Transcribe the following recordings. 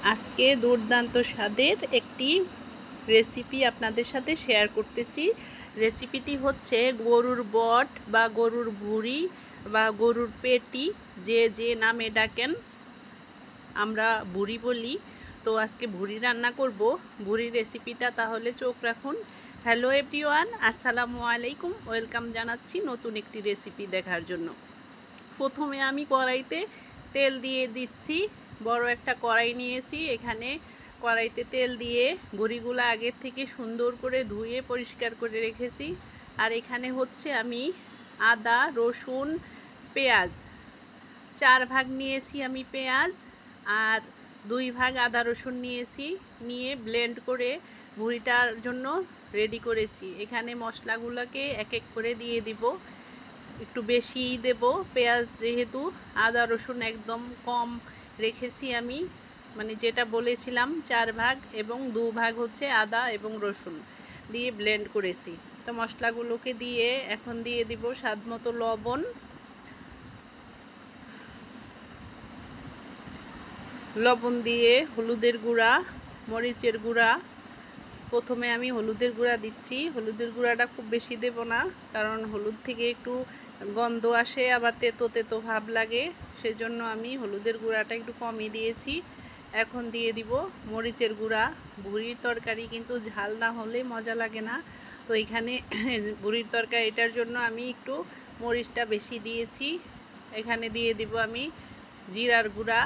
আজকে দুর্দান্ত স্বাদের একটি রেসিপি আপনাদের সাথে শেয়ার করতেছি। রেসিপিটি হচ্ছে গরুর বট বা গরুর ভুঁড়ি বা গরুর পেটি, যে নামে ডাকেন, আমরা ভুঁড়ি বলি। তো আজকে ভুঁড়ি রান্না করব। ভুঁড়ির রেসিপিটা তাহলে চোখ রাখুন। হ্যালো এভরিওয়ান, আসসালামু আলাইকুম। ওয়েলকাম জানাচ্ছি নতুন একটি রেসিপি দেখার জন্য। প্রথমে আমি কড়াইতে তেল দিয়ে দিচ্ছি। বড় একটা কড়াই নিয়েছি। এখানে কড়াইতে তেল দিয়ে ভুঁড়িগুলো আগের থেকে সুন্দর করে ধুয়ে পরিষ্কার করে রেখেছি। আর এখানে হচ্ছে আমি আদা, রসুন, পেঁয়াজ 4 ভাগ নিয়েছি আমি পেঁয়াজ, আর 2 ভাগ আদা রসুন নিয়েছি। নিয়ে ব্লেন্ড করে ভুঁড়িটার জন্য রেডি করেছি। এখানে মশলাগুলোকে এক এক করে দিয়ে দিব। একটু বেশিই দেব, পেঁয়াজ যেহেতু, আদা রসুন একদম কম রেখেছি আমি, মানে যেটা বলেছিলাম 4 ভাগ, এবং 2 ভাগ হচ্ছে আদা এবং রসুন দিয়ে ব্লেন্ড করেছি। তো মশলাগুলোকে দিয়ে এখন দিয়ে দিব স্বাদ মতো লবণ দিয়ে হলুদের গুঁড়া, মরিচের গুঁড়া। প্রথমে আমি হলুদের গুঁড়া দিচ্ছি। হলুদের গুঁড়াটা খুব বেশি দেব না, কারণ হলুদ থেকে একটু গন্ধ আসে, আবার তেতো তেতো ভাব লাগে, সেজন্য আমি হলুদের গুঁড়াটা একটু কমই দিয়েছি। এখন দিয়ে দিব মরিচের গুঁড়া। ভুঁড়ির তরকারি কিন্তু ঝাল না হলে মজা লাগে না। তো এখানে ভুঁড়ির তরকারি, এটার জন্য আমি একটু মরিচটা বেশি দিয়েছি। এখানে দিয়ে দিব আমি জিরার গুঁড়া।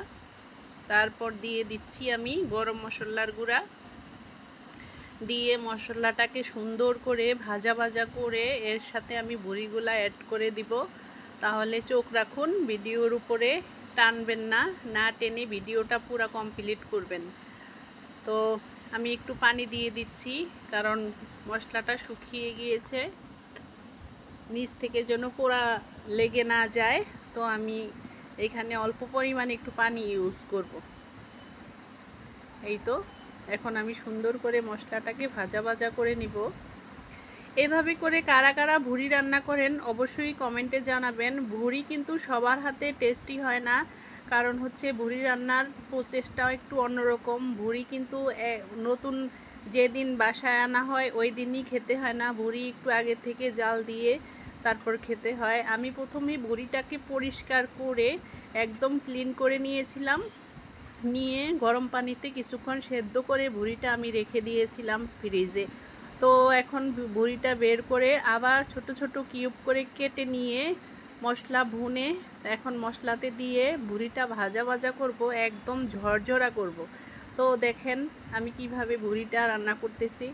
তারপর দিয়ে দিচ্ছি আমি গরম মশলার গুঁড়া। দিয়ে মশলাটাকে সুন্দর করে ভাজা ভাজা করে এর সাথে আমি ভুঁড়িগুলা অ্যাড করে দিব। তাহলে চোখ রাখুন, ভিডিওর উপরে টানবেন না, না টেনে ভিডিওটা পুরো কমপ্লিট করবেন। তো আমি একটু পানি দিয়ে দিচ্ছি, কারণ মশলাটা শুকিয়ে গিয়েছে, নিচ থেকে যেন পোড়া লেগে না যায়। তো আমি এখানে অল্প পরিমাণে একটু পানি ইউজ করব। এই তো এখন আমি সুন্দর করে মশলাটাকে ভাজা ভাজা করে নিব। এভাবে করে কারা কারা ভুঁড়ি রান্না করেন অবশ্যই কমেন্টে জানাবেন। ভুঁড়ি কিন্তু সবার হাতে টেস্টি হয় না, কারণ হচ্ছে ভুঁড়ি রান্নার প্রসেসটাও একটু অন্যরকম। ভুঁড়ি কিন্তু নতুন যেদিন বাসায় আনা হয় ওই দিনই খেতে হয় না, ভুঁড়ি একটু আগে থেকে জাল দিয়ে তারপর খেতে হয়। আমি প্রথমে ভুঁড়িটাকে পরিষ্কার করে একদম ক্লিন করে নিয়েছিলাম। নিয়ে গরম পানিতে কিছুক্ষণ সেদ্ধ করে ভুঁড়িটা আমি রেখে দিয়েছিলাম ফ্রিজে। তো এখন ভুঁড়িটা বের করে আবার ছোট ছোট কিউব করে কেটে নিয়ে মশলা ভুনে এখন মশলাতে দিয়ে ভুঁড়িটা ভাজা ভাজা করব, একদম ঝরঝরা করব। তো দেখেন আমি কিভাবে ভুঁড়িটা রান্না করতেছি।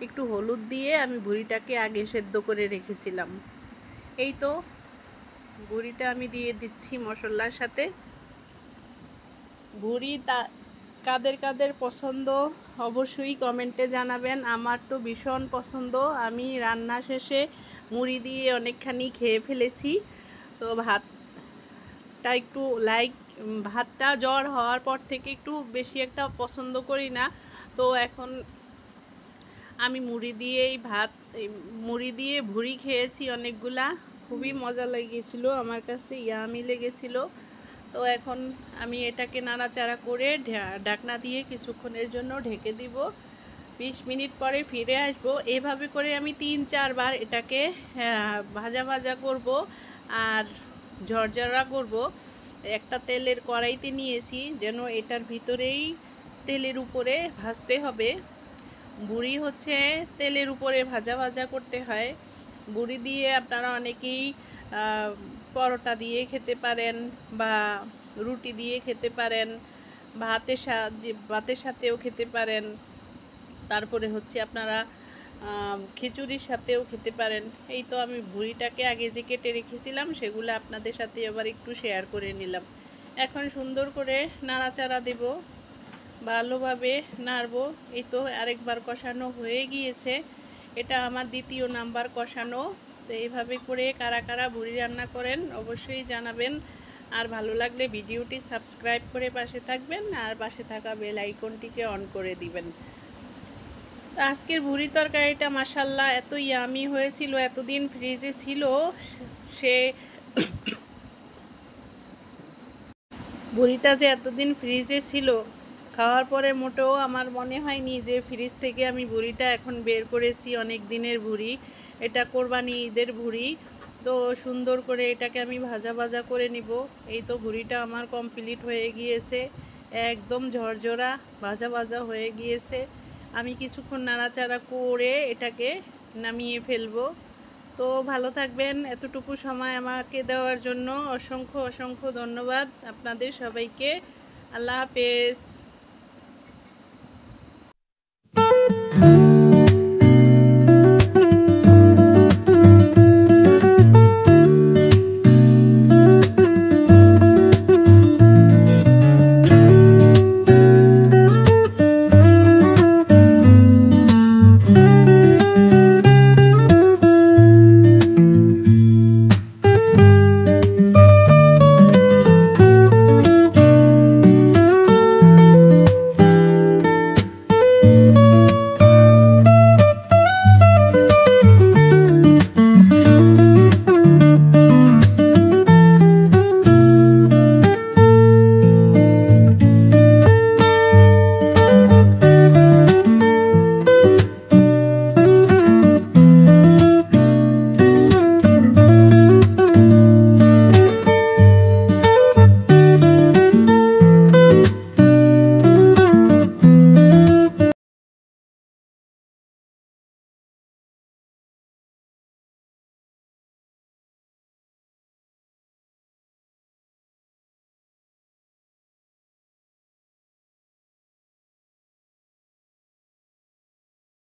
একটু হলুদ দিয়ে আমি ভুঁড়িটাকে আগে সেদ্ধ করে রেখেছিলাম। এই তো ভুঁড়িটা আমি দিয়ে দিচ্ছি মশলার সাথে। ভুঁড়ি কাদের কাদের পছন্দ অবশ্যই কমেন্টে জানাবেন। আমার তো ভীষণ পছন্দ। আমি রান্না শেষে মুড়ি দিয়ে অনেকখানি খেয়ে ফেলেছি। তো ভাতটা একটু ভাতটা জ্বর হওয়ার পর থেকে একটু বেশি একটা পছন্দ করি না। তো এখন আমি মুড়ি দিয়ে ভুঁড়ি খেয়েছি অনেকগুলা, খুবই মজা লেগেছিল, আমার কাছে ইয়ামি লেগেছিল। তো এখন আমি এটাকে নাড়াচাড়া করে ঢাকনা দিয়ে কিছুক্ষণের জন্য ঢেকে দিব। 20 মিনিট পরে ফিরে আসব। এভাবে করে আমি 3-4 বার এটাকে ভাজা ভাজা করব আর ঝরঝরা করব। একটা তেলের কড়াইতে নিয়েছি, যেন এটার ভিতরেই তেলের উপরে ভাজতে হবে। ভুঁড়ি হচ্ছে তেলের উপরে ভাজা ভাজা করতে হয়। ভুঁড়ি দিয়ে আপনারা অনেকেই পরোটা দিয়ে খেতে পারেন, বা রুটি দিয়ে খেতে পারেন, ভাতের সাথেও খেতে পারেন। তারপরে হচ্ছে আপনারা খিচুড়ির সাথেও খেতে পারেন। এই তো আমি ভুঁড়িটাকে আগে যে কেটে রেখেছিলাম সেগুলো আপনাদের সাথে আবার একটু শেয়ার করে নিলাম। এখন সুন্দর করে নাড়াচাড়া দেব, ভালোভাবে নাড়বো। এই তো আরেকবার কষানো হয়ে গিয়েছে, এটা আমার দ্বিতীয় নাম্বার কষানো। তো এইভাবে করে কারা কারা ভুঁড়ি রান্না করেন অবশ্যই জানাবেন। আর ভালো লাগলে ভিডিওটি সাবস্ক্রাইব করে পাশে থাকবেন, আর পাশে থাকা বেল আইকনটিকে অন করে দিবেন। তো আজকের ভুঁড়ি তরকারিটা মাশাল্লাহ এত ইয়ামি হয়েছিল, এতদিন ফ্রিজে ছিল, সে ভুঁড়িটা যে এতদিন ফ্রিজে ছিল, খাওয়ার পরে মোটেও আমার মনে হয়নি যে ফ্রিজ থেকে আমি ভুঁড়িটা এখন বের করেছি, অনেক দিনের ভুঁড়ি, এটা কোরবানি ঈদের ভুঁড়ি। তো সুন্দর করে এটাকে আমি ভাজা ভাজা করে নিব। এই তো ভুঁড়িটা আমার কমপ্লিট হয়ে গিয়েছে, একদম ঝরঝরা ভাজা ভাজা হয়ে গিয়েছে। আমি কিছুক্ষণ নাড়াচাড়া করে এটাকে নামিয়ে ফেলবো। তো ভালো থাকবেন, এতটুকু সময় আমাকে দেওয়ার জন্য অসংখ্য অসংখ্য ধন্যবাদ আপনাদের সবাইকে। আল্লাহ হাফেজ।